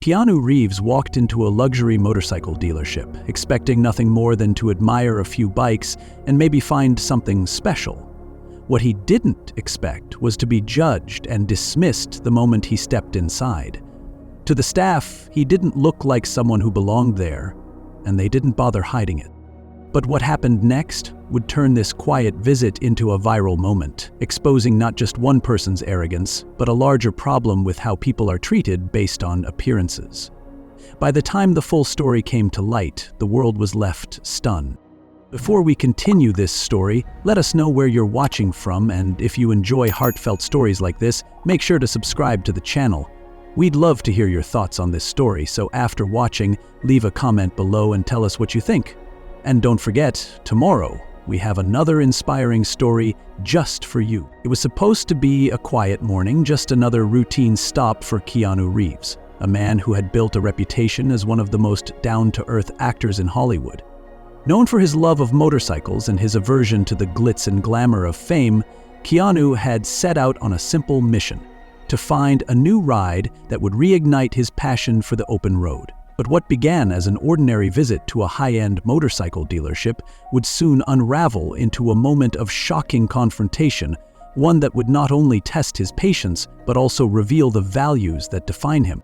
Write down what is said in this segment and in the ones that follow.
Keanu Reeves walked into a luxury motorcycle dealership, expecting nothing more than to admire a few bikes and maybe find something special. What he didn't expect was to be judged and dismissed the moment he stepped inside. To the staff, he didn't look like someone who belonged there, and they didn't bother hiding it. But what happened next would turn this quiet visit into a viral moment, exposing not just one person's arrogance, but a larger problem with how people are treated based on appearances. By the time the full story came to light, the world was left stunned. Before we continue this story, let us know where you're watching from, and if you enjoy heartfelt stories like this, make sure to subscribe to the channel. We'd love to hear your thoughts on this story, so after watching, leave a comment below and tell us what you think. And don't forget, tomorrow, we have another inspiring story just for you. It was supposed to be a quiet morning, just another routine stop for Keanu Reeves, a man who had built a reputation as one of the most down-to-earth actors in Hollywood. Known for his love of motorcycles and his aversion to the glitz and glamour of fame, Keanu had set out on a simple mission: to find a new ride that would reignite his passion for the open road. But what began as an ordinary visit to a high-end motorcycle dealership would soon unravel into a moment of shocking confrontation, one that would not only test his patience, but also reveal the values that define him.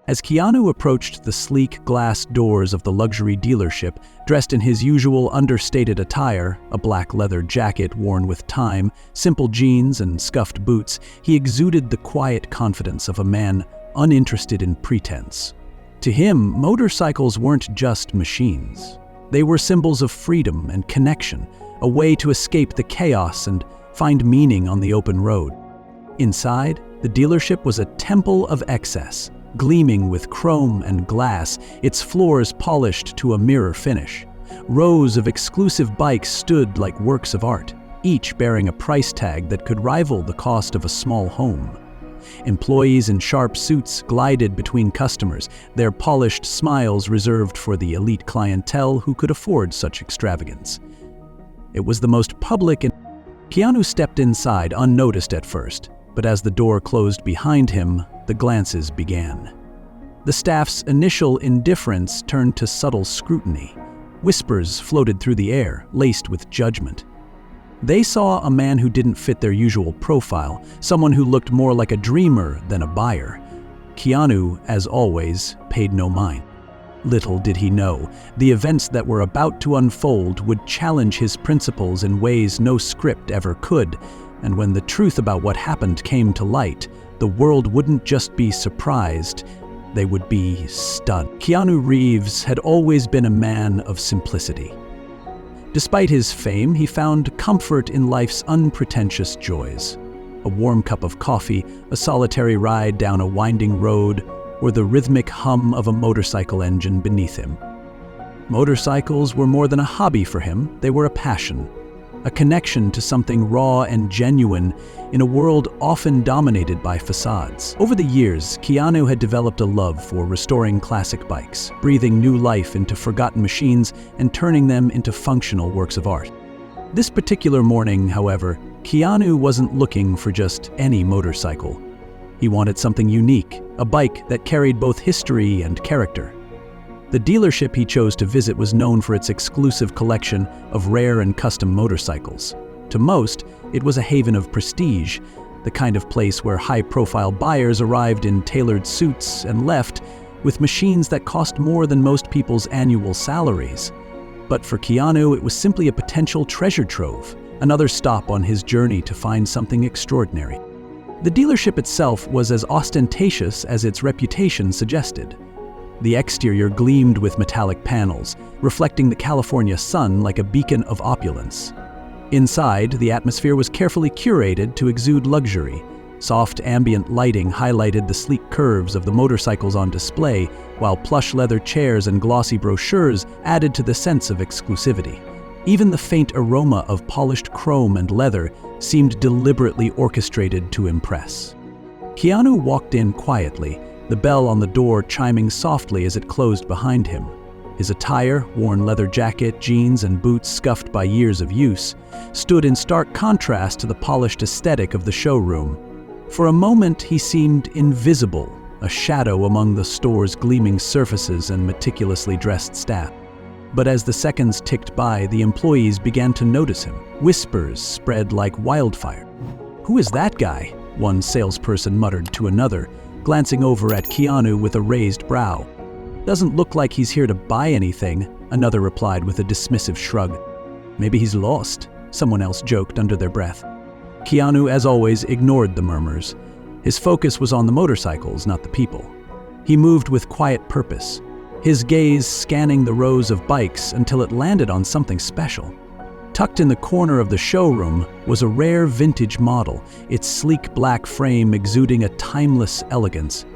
As Keanu approached the sleek glass doors of the luxury dealership, dressed in his usual understated attire, a black leather jacket worn with time, simple jeans, and scuffed boots, he exuded the quiet confidence of a man uninterested in pretense. To him, motorcycles weren't just machines. They were symbols of freedom and connection, a way to escape the chaos and find meaning on the open road. Inside, the dealership was a temple of excess, gleaming with chrome and glass, its floors polished to a mirror finish. Rows of exclusive bikes stood like works of art, each bearing a price tag that could rival the cost of a small home. Employees in sharp suits glided between customers, their polished smiles reserved for the elite clientele who could afford such extravagance. It was the most public, and Keanu stepped inside unnoticed at first, but as the door closed behind him, the glances began. The staff's initial indifference turned to subtle scrutiny. Whispers floated through the air, laced with judgment. They saw a man who didn't fit their usual profile, someone who looked more like a dreamer than a buyer. Keanu, as always, paid no mind. Little did he know, the events that were about to unfold would challenge his principles in ways no script ever could, and when the truth about what happened came to light, the world wouldn't just be surprised, they would be stunned. Keanu Reeves had always been a man of simplicity. Despite his fame, he found comfort in life's unpretentious joys. A warm cup of coffee, a solitary ride down a winding road, or the rhythmic hum of a motorcycle engine beneath him. Motorcycles were more than a hobby for him, they were a passion, a connection to something raw and genuine in a world often dominated by facades. Over the years, Keanu had developed a love for restoring classic bikes, breathing new life into forgotten machines and turning them into functional works of art. This particular morning, however, Keanu wasn't looking for just any motorcycle. He wanted something unique, a bike that carried both history and character. The dealership he chose to visit was known for its exclusive collection of rare and custom motorcycles. To most, it was a haven of prestige, the kind of place where high-profile buyers arrived in tailored suits and left with machines that cost more than most people's annual salaries. But for Keanu, it was simply a potential treasure trove, another stop on his journey to find something extraordinary. The dealership itself was as ostentatious as its reputation suggested. The exterior gleamed with metallic panels, reflecting the California sun like a beacon of opulence. Inside, the atmosphere was carefully curated to exude luxury. Soft ambient lighting highlighted the sleek curves of the motorcycles on display, while plush leather chairs and glossy brochures added to the sense of exclusivity. Even the faint aroma of polished chrome and leather seemed deliberately orchestrated to impress. Keanu walked in quietly, the bell on the door chiming softly as it closed behind him. His attire, worn leather jacket, jeans, and boots scuffed by years of use, stood in stark contrast to the polished aesthetic of the showroom. For a moment, he seemed invisible, a shadow among the store's gleaming surfaces and meticulously dressed staff. But as the seconds ticked by, the employees began to notice him. Whispers spread like wildfire. "Who is that guy?" one salesperson muttered to another, glancing over at Keanu with a raised brow. "Doesn't look like he's here to buy anything," another replied with a dismissive shrug. "Maybe he's lost," someone else joked under their breath. Keanu, as always, ignored the murmurs. His focus was on the motorcycles, not the people. He moved with quiet purpose, his gaze scanning the rows of bikes until it landed on something special. Tucked in the corner of the showroom was a rare vintage model, its sleek black frame exuding a timeless elegance.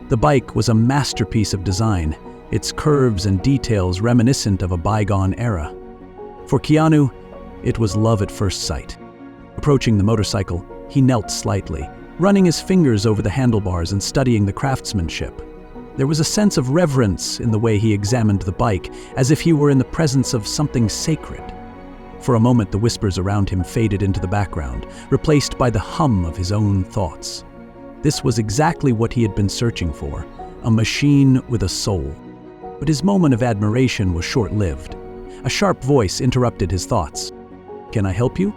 The bike was a masterpiece of design, its curves and details reminiscent of a bygone era. For Keanu, it was love at first sight. Approaching the motorcycle, he knelt slightly, running his fingers over the handlebars and studying the craftsmanship. There was a sense of reverence in the way he examined the bike, as if he were in the presence of something sacred. For a moment, the whispers around him faded into the background, replaced by the hum of his own thoughts. This was exactly what he had been searching for, a machine with a soul. But his moment of admiration was short-lived. A sharp voice interrupted his thoughts. "Can I help you?"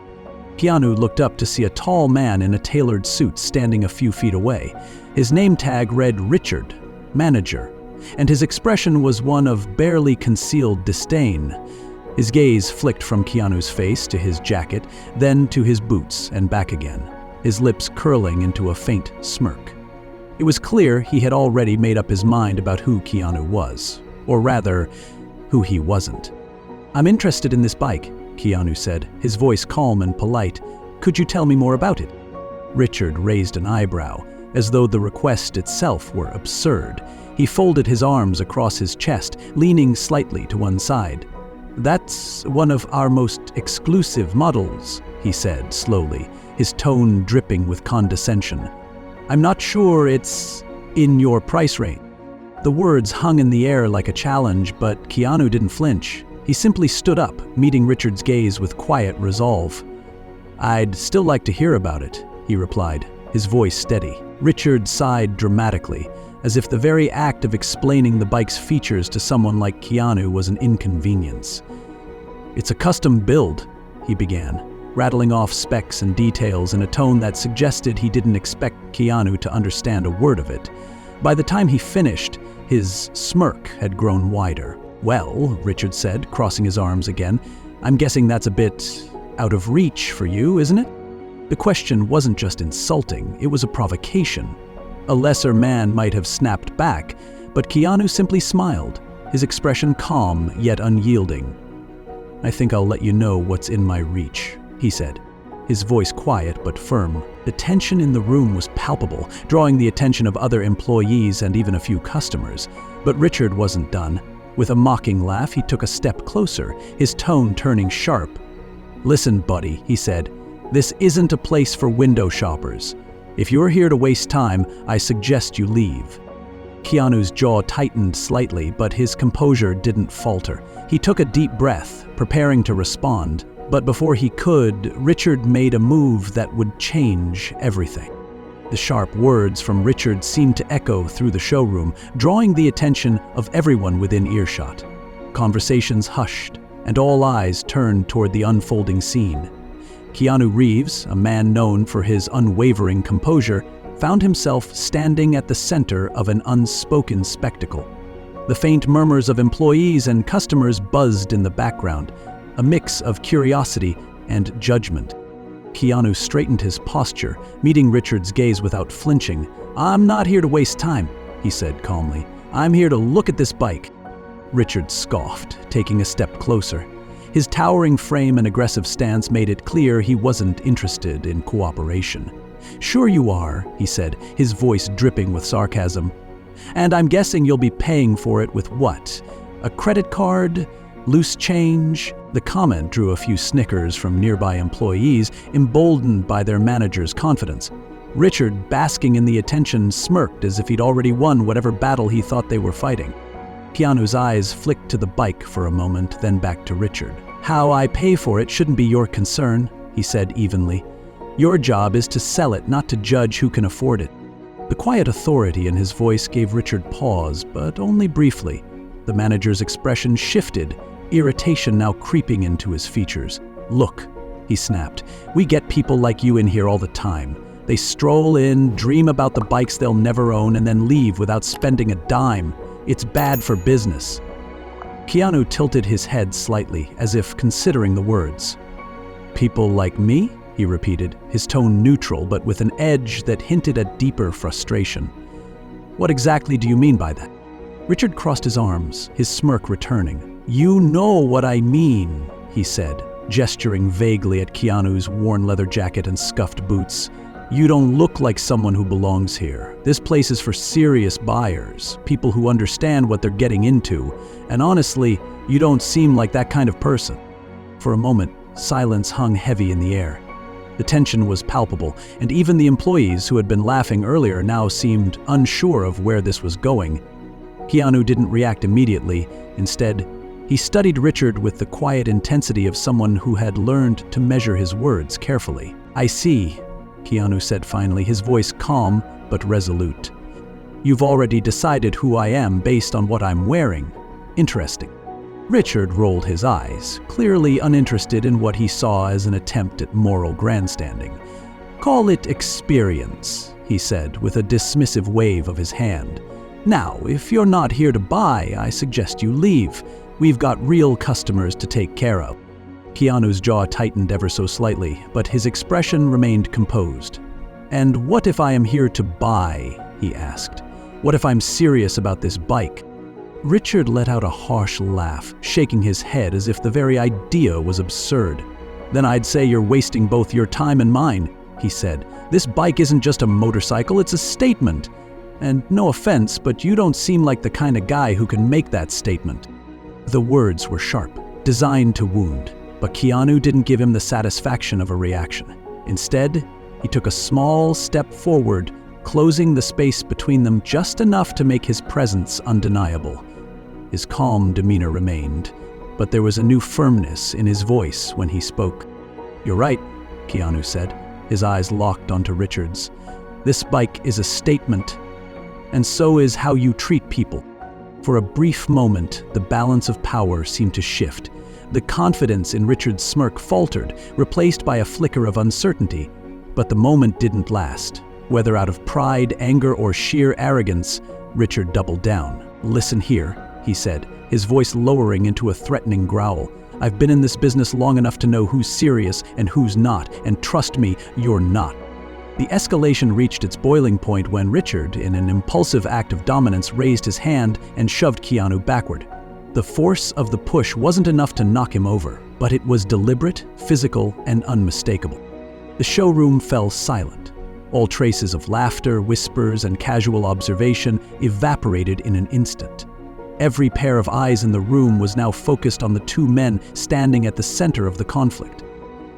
Keanu looked up to see a tall man in a tailored suit standing a few feet away. His name tag read Richard, manager, and his expression was one of barely concealed disdain. His gaze flicked from Keanu's face to his jacket, then to his boots and back again, his lips curling into a faint smirk. It was clear he had already made up his mind about who Keanu was, or rather, who he wasn't. "I'm interested in this bike," Keanu said, his voice calm and polite. "Could you tell me more about it?" Richard raised an eyebrow, as though the request itself were absurd. He folded his arms across his chest, leaning slightly to one side. "That's one of our most exclusive models," he said slowly, his tone dripping with condescension. "I'm not sure it's in your price range." The words hung in the air like a challenge, but Keanu didn't flinch. He simply stood up, meeting Richard's gaze with quiet resolve. "I'd still like to hear about it," he replied, his voice steady. Richard sighed dramatically, as if the very act of explaining the bike's features to someone like Keanu was an inconvenience. "It's a custom build," he began, rattling off specs and details in a tone that suggested he didn't expect Keanu to understand a word of it. By the time he finished, his smirk had grown wider. "Well," Richard said, crossing his arms again, "I'm guessing that's a bit out of reach for you, isn't it?" The question wasn't just insulting, it was a provocation. A lesser man might have snapped back, but Keanu simply smiled, his expression calm yet unyielding. "I think I'll let you know what's in my reach," he said, his voice quiet but firm. The tension in the room was palpable, drawing the attention of other employees and even a few customers. But Richard wasn't done. With a mocking laugh, he took a step closer, his tone turning sharp. "Listen, buddy," he said, "this isn't a place for window shoppers. If you're here to waste time, I suggest you leave." Keanu's jaw tightened slightly, but his composure didn't falter. He took a deep breath, preparing to respond. But before he could, Richard made a move that would change everything. The sharp words from Richard seemed to echo through the showroom, drawing the attention of everyone within earshot. Conversations hushed, and all eyes turned toward the unfolding scene. Keanu Reeves, a man known for his unwavering composure, found himself standing at the center of an unspoken spectacle. The faint murmurs of employees and customers buzzed in the background, a mix of curiosity and judgment. Keanu straightened his posture, meeting Richard's gaze without flinching. "I'm not here to waste time," he said calmly. "I'm here to look at this bike." Richard scoffed, taking a step closer. His towering frame and aggressive stance made it clear he wasn't interested in cooperation. "Sure you are," he said, his voice dripping with sarcasm. "And I'm guessing you'll be paying for it with what? A credit card? Loose change?" The comment drew a few snickers from nearby employees, emboldened by their manager's confidence. Richard, basking in the attention, smirked as if he'd already won whatever battle he thought they were fighting. Keanu's eyes flicked to the bike for a moment, then back to Richard. "How I pay for it shouldn't be your concern," he said evenly. "Your job is to sell it, not to judge who can afford it." The quiet authority in his voice gave Richard pause, but only briefly. The manager's expression shifted, irritation now creeping into his features. "Look," he snapped, "we get people like you in here all the time. They stroll in, dream about the bikes they'll never own, and then leave without spending a dime. It's bad for business." Keanu tilted his head slightly, as if considering the words. "People like me?" he repeated, his tone neutral but with an edge that hinted at deeper frustration. "What exactly do you mean by that?" Richard crossed his arms, his smirk returning. "You know what I mean," he said, gesturing vaguely at Keanu's worn leather jacket and scuffed boots. "You don't look like someone who belongs here. This place is for serious buyers, people who understand what they're getting into, and honestly, you don't seem like that kind of person." For a moment, silence hung heavy in the air. The tension was palpable, and even the employees who had been laughing earlier now seemed unsure of where this was going. Keanu didn't react immediately. Instead, he studied Richard with the quiet intensity of someone who had learned to measure his words carefully. "I see," Keanu said finally, his voice calm but resolute. "You've already decided who I am based on what I'm wearing. Interesting." Richard rolled his eyes, clearly uninterested in what he saw as an attempt at moral grandstanding. "Call it experience," he said with a dismissive wave of his hand. "Now, if you're not here to buy, I suggest you leave. We've got real customers to take care of." Keanu's jaw tightened ever so slightly, but his expression remained composed. "And what if I am here to buy?" he asked. "What if I'm serious about this bike?" Richard let out a harsh laugh, shaking his head as if the very idea was absurd. "Then I'd say you're wasting both your time and mine," he said. "This bike isn't just a motorcycle, it's a statement. And no offense, but you don't seem like the kind of guy who can make that statement." The words were sharp, designed to wound, but Keanu didn't give him the satisfaction of a reaction. Instead, he took a small step forward, closing the space between them just enough to make his presence undeniable. His calm demeanor remained, but there was a new firmness in his voice when he spoke. "You're right," Keanu said, his eyes locked onto Richard's. "This bike is a statement, and so is how you treat people." For a brief moment, the balance of power seemed to shift. The confidence in Richard's smirk faltered, replaced by a flicker of uncertainty. But the moment didn't last. Whether out of pride, anger, or sheer arrogance, Richard doubled down. "Listen here," he said, his voice lowering into a threatening growl. "I've been in this business long enough to know who's serious and who's not, and trust me, you're not." The escalation reached its boiling point when Richard, in an impulsive act of dominance, raised his hand and shoved Keanu backward. The force of the push wasn't enough to knock him over, but it was deliberate, physical, and unmistakable. The showroom fell silent. All traces of laughter, whispers, and casual observation evaporated in an instant. Every pair of eyes in the room was now focused on the two men standing at the center of the conflict.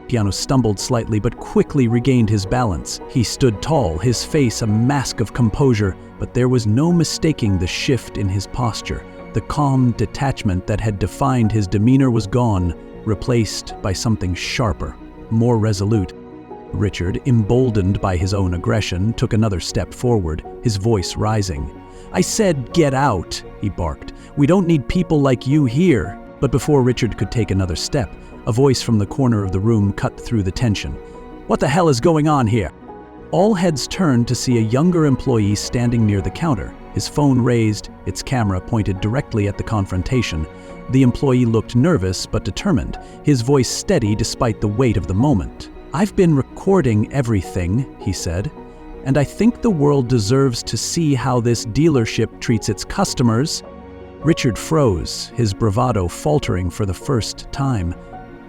Keanu stumbled slightly but quickly regained his balance. He stood tall, his face a mask of composure, but there was no mistaking the shift in his posture. The calm detachment that had defined his demeanor was gone, replaced by something sharper, more resolute. Richard, emboldened by his own aggression, took another step forward, his voice rising. "I said get out," he barked. "We don't need people like you here." But before Richard could take another step, a voice from the corner of the room cut through the tension. "What the hell is going on here?" All heads turned to see a younger employee standing near the counter, his phone raised, its camera pointed directly at the confrontation. The employee looked nervous but determined, his voice steady despite the weight of the moment. "I've been recording everything," he said, "and I think the world deserves to see how this dealership treats its customers." Richard froze, his bravado faltering for the first time.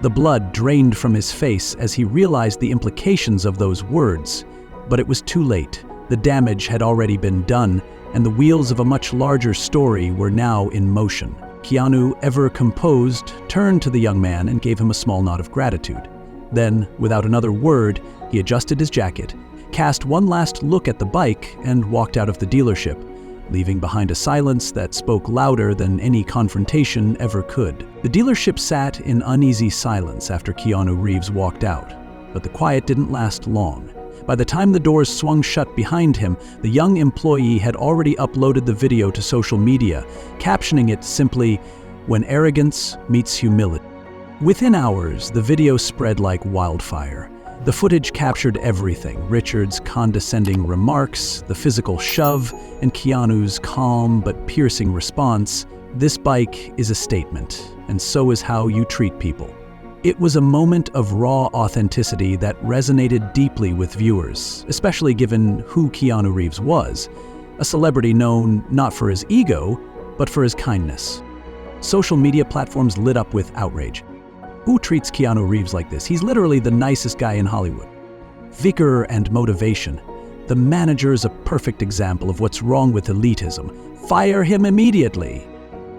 The blood drained from his face as he realized the implications of those words. But it was too late. The damage had already been done, and the wheels of a much larger story were now in motion. Keanu, ever composed, turned to the young man and gave him a small nod of gratitude. Then, without another word, he adjusted his jacket, cast one last look at the bike, and walked out of the dealership, leaving behind a silence that spoke louder than any confrontation ever could. The dealership sat in uneasy silence after Keanu Reeves walked out, but the quiet didn't last long. By the time the doors swung shut behind him, the young employee had already uploaded the video to social media, captioning it simply, "When arrogance meets humility." Within hours, the video spread like wildfire. The footage captured everything: Richard's condescending remarks, the physical shove, and Keanu's calm but piercing response, "This bike is a statement, and so is how you treat people." It was a moment of raw authenticity that resonated deeply with viewers, especially given who Keanu Reeves was, a celebrity known not for his ego, but for his kindness. Social media platforms lit up with outrage. Who treats Keanu Reeves like this? He's literally the nicest guy in Hollywood. Vigor and motivation. The manager is a perfect example of what's wrong with elitism. Fire him immediately.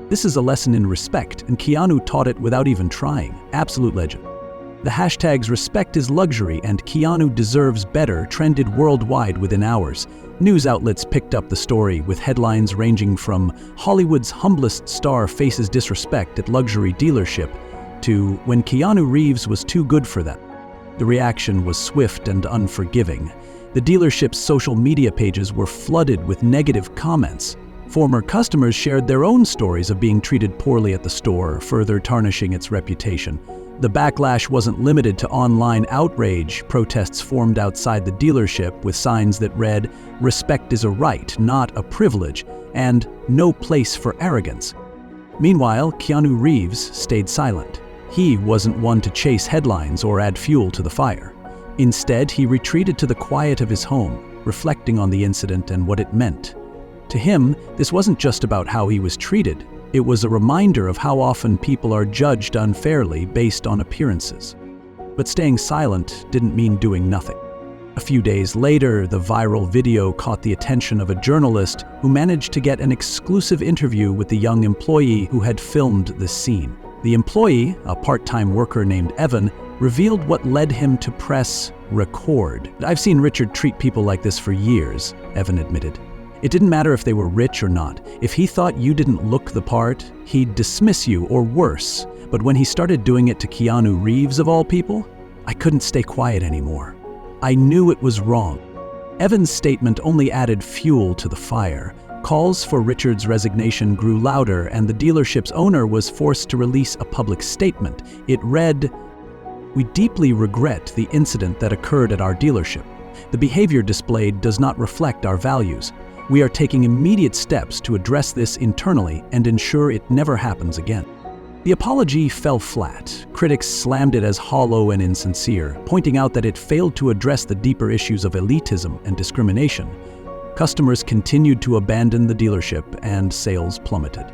This is a lesson in respect, and Keanu taught it without even trying. Absolute legend. The hashtags "respect is luxury" and "Keanu deserves better" trended worldwide within hours. News outlets picked up the story, with headlines ranging from "Hollywood's humblest star faces disrespect at luxury dealership" to "When Keanu Reeves was too good for them." The reaction was swift and unforgiving. The dealership's social media pages were flooded with negative comments. Former customers shared their own stories of being treated poorly at the store, further tarnishing its reputation. The backlash wasn't limited to online outrage. Protests formed outside the dealership with signs that read, "Respect is a right, not a privilege," and "No place for arrogance." Meanwhile, Keanu Reeves stayed silent. He wasn't one to chase headlines or add fuel to the fire. Instead, he retreated to the quiet of his home, reflecting on the incident and what it meant. To him, this wasn't just about how he was treated. It was a reminder of how often people are judged unfairly based on appearances. But staying silent didn't mean doing nothing. A few days later, the viral video caught the attention of a journalist who managed to get an exclusive interview with the young employee who had filmed the scene. The employee, a part-time worker named Evan, revealed what led him to press record. "I've seen Richard treat people like this for years," Evan admitted. "It didn't matter if they were rich or not. If he thought you didn't look the part, he'd dismiss you or worse. But when he started doing it to Keanu Reeves of all people, I couldn't stay quiet anymore. I knew it was wrong." Evan's statement only added fuel to the fire. Calls for Richard's resignation grew louder, and the dealership's owner was forced to release a public statement. It read, "We deeply regret the incident that occurred at our dealership. The behavior displayed does not reflect our values. We are taking immediate steps to address this internally and ensure it never happens again." The apology fell flat. Critics slammed it as hollow and insincere, pointing out that it failed to address the deeper issues of elitism and discrimination. Customers continued to abandon the dealership, and sales plummeted.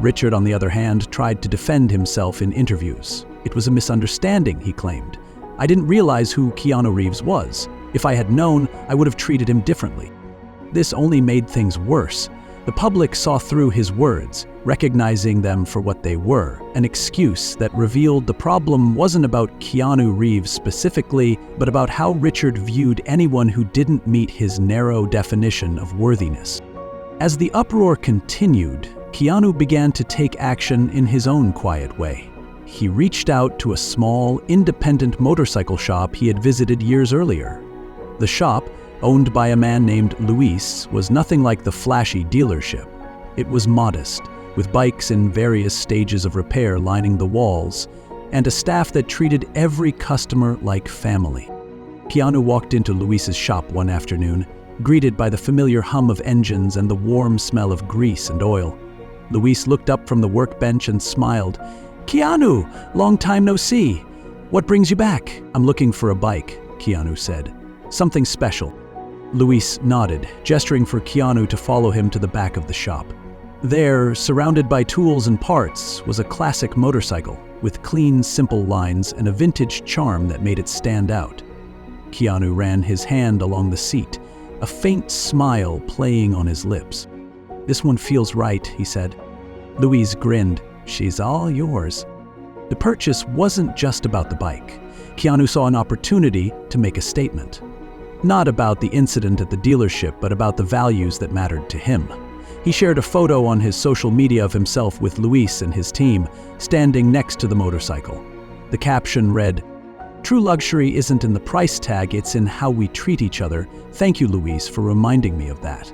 Richard, on the other hand, tried to defend himself in interviews. "It was a misunderstanding," he claimed. "I didn't realize who Keanu Reeves was. If I had known, I would have treated him differently." This only made things worse. The public saw through his words, recognizing them for what they were, an excuse that revealed the problem wasn't about Keanu Reeves specifically, but about how Richard viewed anyone who didn't meet his narrow definition of worthiness. As the uproar continued, Keanu began to take action in his own quiet way. He reached out to a small, independent motorcycle shop he had visited years earlier. The shop, owned by a man named Luis, was nothing like the flashy dealership. It was modest, with bikes in various stages of repair lining the walls, and a staff that treated every customer like family. Keanu walked into Luis's shop one afternoon, greeted by the familiar hum of engines and the warm smell of grease and oil. Luis looked up from the workbench and smiled. "Keanu, long time no see. What brings you back?" "I'm looking for a bike," Keanu said. "Something special." Luis nodded, gesturing for Keanu to follow him to the back of the shop. There, surrounded by tools and parts, was a classic motorcycle, with clean, simple lines and a vintage charm that made it stand out. Keanu ran his hand along the seat, a faint smile playing on his lips. "This one feels right," he said. Luis grinned. "She's all yours." The purchase wasn't just about the bike. Keanu saw an opportunity to make a statement. Not about the incident at the dealership, but about the values that mattered to him. He shared a photo on his social media of himself with Luis and his team, standing next to the motorcycle. The caption read, True luxury isn't in the price tag, it's in how we treat each other. Thank you, Luis, for reminding me of that.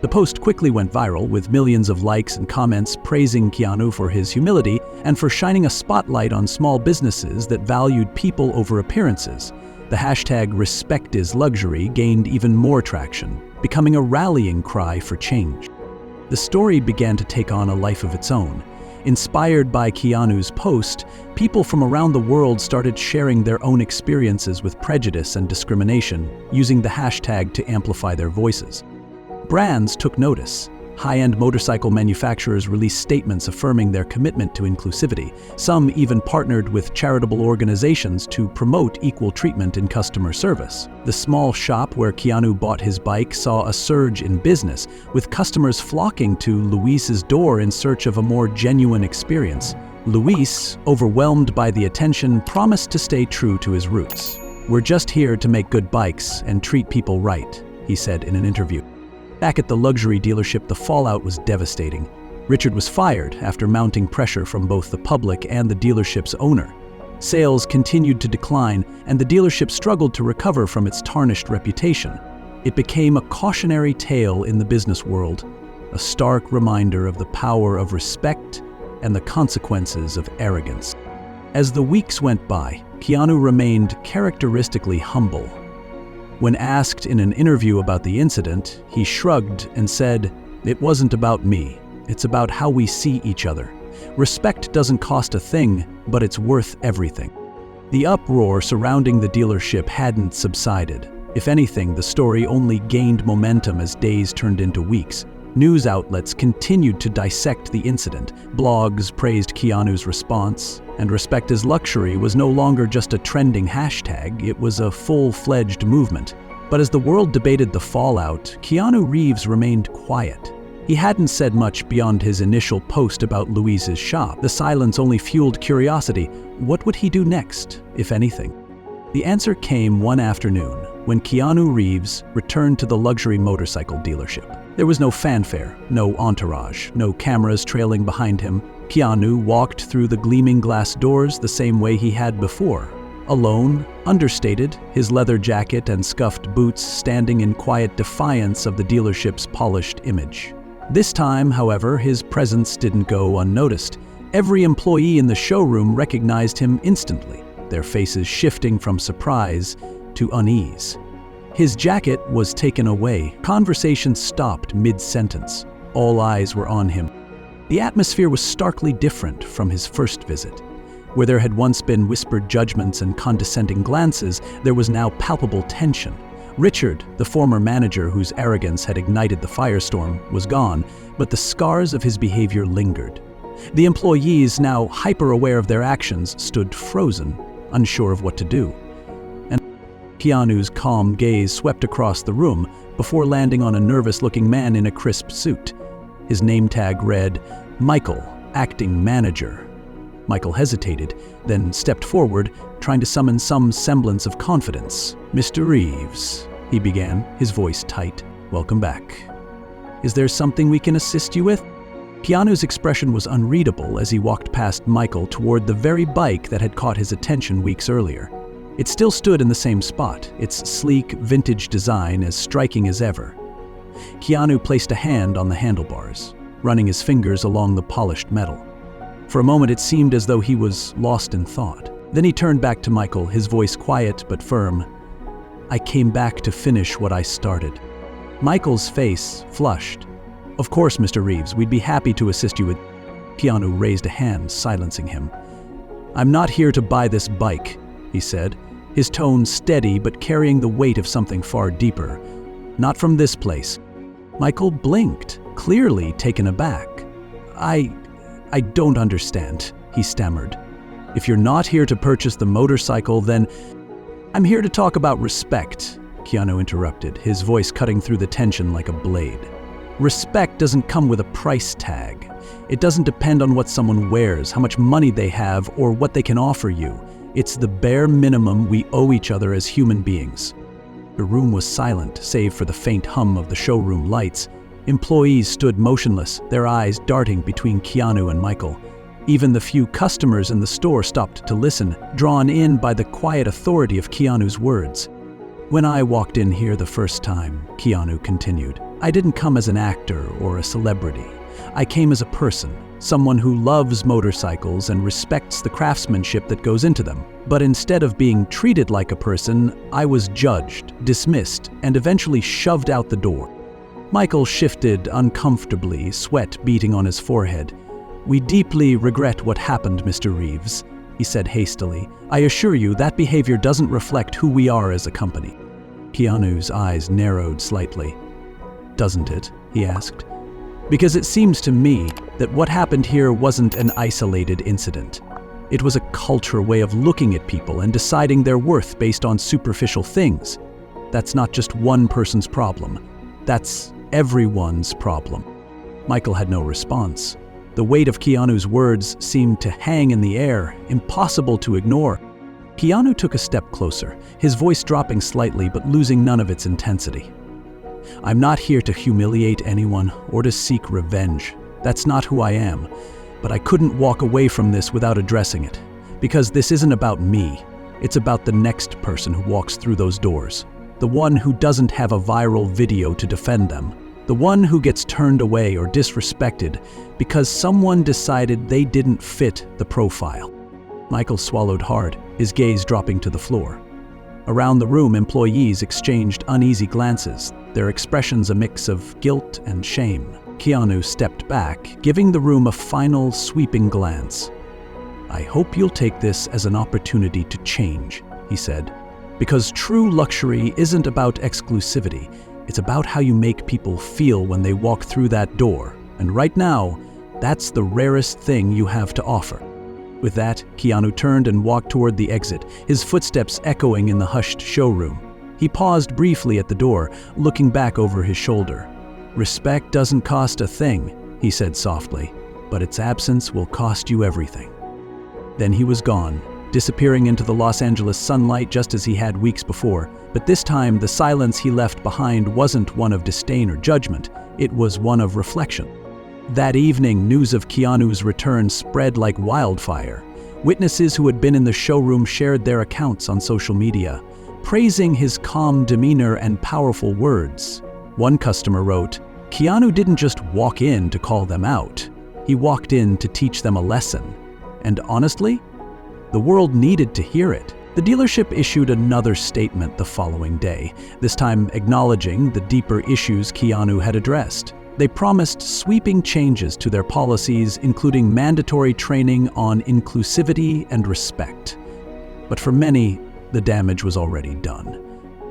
The post quickly went viral, with millions of likes and comments praising Keanu for his humility and for shining a spotlight on small businesses that valued people over appearances. The hashtag #RespectIsLuxury gained even more traction, becoming a rallying cry for change. The story began to take on a life of its own. Inspired by Keanu's post, people from around the world started sharing their own experiences with prejudice and discrimination, using the hashtag to amplify their voices. Brands took notice. High-end motorcycle manufacturers released statements affirming their commitment to inclusivity. Some even partnered with charitable organizations to promote equal treatment in customer service. The small shop where Keanu bought his bike saw a surge in business, with customers flocking to Luis's door in search of a more genuine experience. Luis, overwhelmed by the attention, promised to stay true to his roots. "We're just here to make good bikes and treat people right," he said in an interview. Back at the luxury dealership, the fallout was devastating. Richard was fired after mounting pressure from both the public and the dealership's owner. Sales continued to decline, and the dealership struggled to recover from its tarnished reputation. It became a cautionary tale in the business world, a stark reminder of the power of respect and the consequences of arrogance. As the weeks went by, Keanu remained characteristically humble. When asked in an interview about the incident, he shrugged and said, "It wasn't about me. It's about how we see each other. Respect doesn't cost a thing, but it's worth everything." The uproar surrounding the dealership hadn't subsided. If anything, the story only gained momentum as days turned into weeks. News outlets continued to dissect the incident. Blogs praised Keanu's response, and #RespectIsLuxury was no longer just a trending hashtag, it was a full-fledged movement. But as the world debated the fallout, Keanu Reeves remained quiet. He hadn't said much beyond his initial post about Luis's shop. The silence only fueled curiosity. What would he do next, if anything? The answer came one afternoon, when Keanu Reeves returned to the luxury motorcycle dealership. There was no fanfare, no entourage, no cameras trailing behind him. Keanu walked through the gleaming glass doors the same way he had before. Alone, understated, his leather jacket and scuffed boots standing in quiet defiance of the dealership's polished image. This time, however, his presence didn't go unnoticed. Every employee in the showroom recognized him instantly, their faces shifting from surprise to unease. His jacket was taken away. Conversation stopped mid-sentence. All eyes were on him. The atmosphere was starkly different from his first visit. Where there had once been whispered judgments and condescending glances, there was now palpable tension. Richard, the former manager whose arrogance had ignited the firestorm, was gone, but the scars of his behavior lingered. The employees, now hyper-aware of their actions, stood frozen, unsure of what to do. Keanu's calm gaze swept across the room before landing on a nervous-looking man in a crisp suit. His name tag read, "Michael, Acting Manager." Michael hesitated, then stepped forward, trying to summon some semblance of confidence. "Mr. Reeves," he began, his voice tight. "Welcome back. Is there something we can assist you with?" Keanu's expression was unreadable as he walked past Michael toward the very bike that had caught his attention weeks earlier. It still stood in the same spot, its sleek, vintage design as striking as ever. Keanu placed a hand on the handlebars, running his fingers along the polished metal. For a moment, it seemed as though he was lost in thought. Then he turned back to Michael, his voice quiet but firm. "I came back to finish what I started." Michael's face flushed. "Of course, Mr. Reeves, we'd be happy to assist you with..." Keanu raised a hand, silencing him. "I'm not here to buy this bike," he said, his tone steady but carrying the weight of something far deeper. "Not from this place." Michael blinked, clearly taken aback. I don't understand," he stammered. "If you're not here to purchase the motorcycle, then..." "I'm here to talk about respect," Keanu interrupted, his voice cutting through the tension like a blade. "Respect doesn't come with a price tag. It doesn't depend on what someone wears, how much money they have, or what they can offer you. It's the bare minimum we owe each other as human beings." The room was silent, save for the faint hum of the showroom lights. Employees stood motionless, their eyes darting between Keanu and Michael. Even the few customers in the store stopped to listen, drawn in by the quiet authority of Keanu's words. "When I walked in here the first time," Keanu continued, "I didn't come as an actor or a celebrity. I came as a person, someone who loves motorcycles and respects the craftsmanship that goes into them. But instead of being treated like a person, I was judged, dismissed, and eventually shoved out the door." Michael shifted uncomfortably, sweat beating on his forehead. "We deeply regret what happened, Mr. Reeves," he said hastily. "I assure you that behavior doesn't reflect who we are as a company." Keanu's eyes narrowed slightly. "Doesn't it?" he asked. "Because it seems to me that what happened here wasn't an isolated incident. It was a cultural way of looking at people and deciding their worth based on superficial things. That's not just one person's problem. That's everyone's problem." Michael had no response. The weight of Keanu's words seemed to hang in the air, impossible to ignore. Keanu took a step closer, his voice dropping slightly but losing none of its intensity. "I'm not here to humiliate anyone or to seek revenge. That's not who I am. But I couldn't walk away from this without addressing it. Because this isn't about me. It's about the next person who walks through those doors. The one who doesn't have a viral video to defend them. The one who gets turned away or disrespected because someone decided they didn't fit the profile." Michael swallowed hard, his gaze dropping to the floor. Around the room, employees exchanged uneasy glances, their expressions a mix of guilt and shame. Keanu stepped back, giving the room a final sweeping glance. "I hope you'll take this as an opportunity to change," he said. "Because true luxury isn't about exclusivity. It's about how you make people feel when they walk through that door. And right now, that's the rarest thing you have to offer." With that, Keanu turned and walked toward the exit, his footsteps echoing in the hushed showroom. He paused briefly at the door, looking back over his shoulder. "Respect doesn't cost a thing," he said softly, "but its absence will cost you everything." Then he was gone, disappearing into the Los Angeles sunlight just as he had weeks before. But this time, the silence he left behind wasn't one of disdain or judgment, it was one of reflection. That evening, news of Keanu's return spread like wildfire. Witnesses who had been in the showroom shared their accounts on social media, praising his calm demeanor and powerful words. One customer wrote, "Keanu didn't just walk in to call them out. He walked in to teach them a lesson." And honestly, the world needed to hear it. The dealership issued another statement the following day, this time acknowledging the deeper issues Keanu had addressed. They promised sweeping changes to their policies, including mandatory training on inclusivity and respect. But for many, the damage was already done.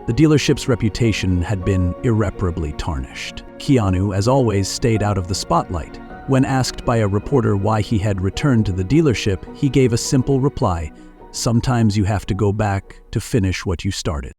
The dealership's reputation had been irreparably tarnished. Keanu, as always, stayed out of the spotlight. When asked by a reporter why he had returned to the dealership, he gave a simple reply: "Sometimes you have to go back to finish what you started."